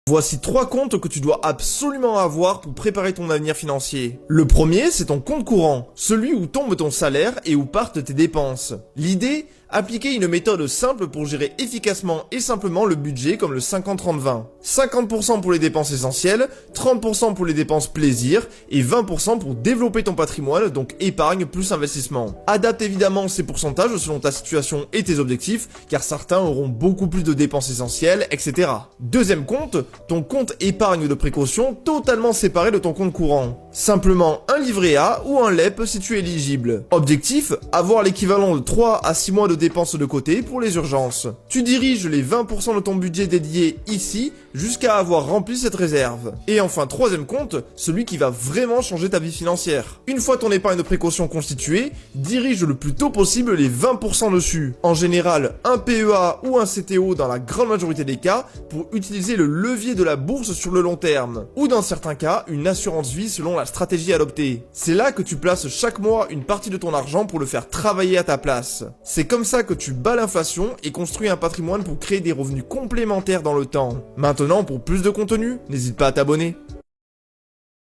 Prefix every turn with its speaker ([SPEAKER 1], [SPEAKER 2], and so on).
[SPEAKER 1] Voici 3 comptes que tu dois absolument avoir pour préparer ton avenir financier. Le premier, c'est ton compte courant, celui où tombe ton salaire et où partent tes dépenses. L'idée, appliquer une méthode simple pour gérer efficacement et simplement le budget comme le 50-30-20. 50% pour les dépenses essentielles, 30% pour les dépenses plaisir et 20% pour développer ton patrimoine, donc épargne plus investissement. Adapte évidemment ces pourcentages selon ta situation et tes objectifs, car certains auront beaucoup plus de dépenses essentielles, etc. Deuxième compte, ton compte épargne de précaution totalement séparé de ton compte courant. Simplement un livret A ou un LEP si tu es éligible. Objectif, avoir l'équivalent de 3 à 6 mois de dépenses de côté pour les urgences. Tu diriges les 20% de ton budget dédié ici jusqu'à avoir rempli cette réserve. Et enfin, troisième compte, celui qui va vraiment changer ta vie financière. Une fois ton épargne de précaution constituée, dirige le plus tôt possible les 20% dessus. En général, un PEA ou un CTO dans la grande majorité des cas pour utiliser le levier de la bourse sur le long terme. Ou dans certains cas, une assurance vie selon la stratégie adoptée. C'est là que tu places chaque mois une partie de ton argent pour le faire travailler à ta place. C'est comme ça que tu bats l'inflation et construis un patrimoine pour créer des revenus complémentaires dans le temps. Maintenant, pour plus de contenu, n'hésite pas à t'abonner.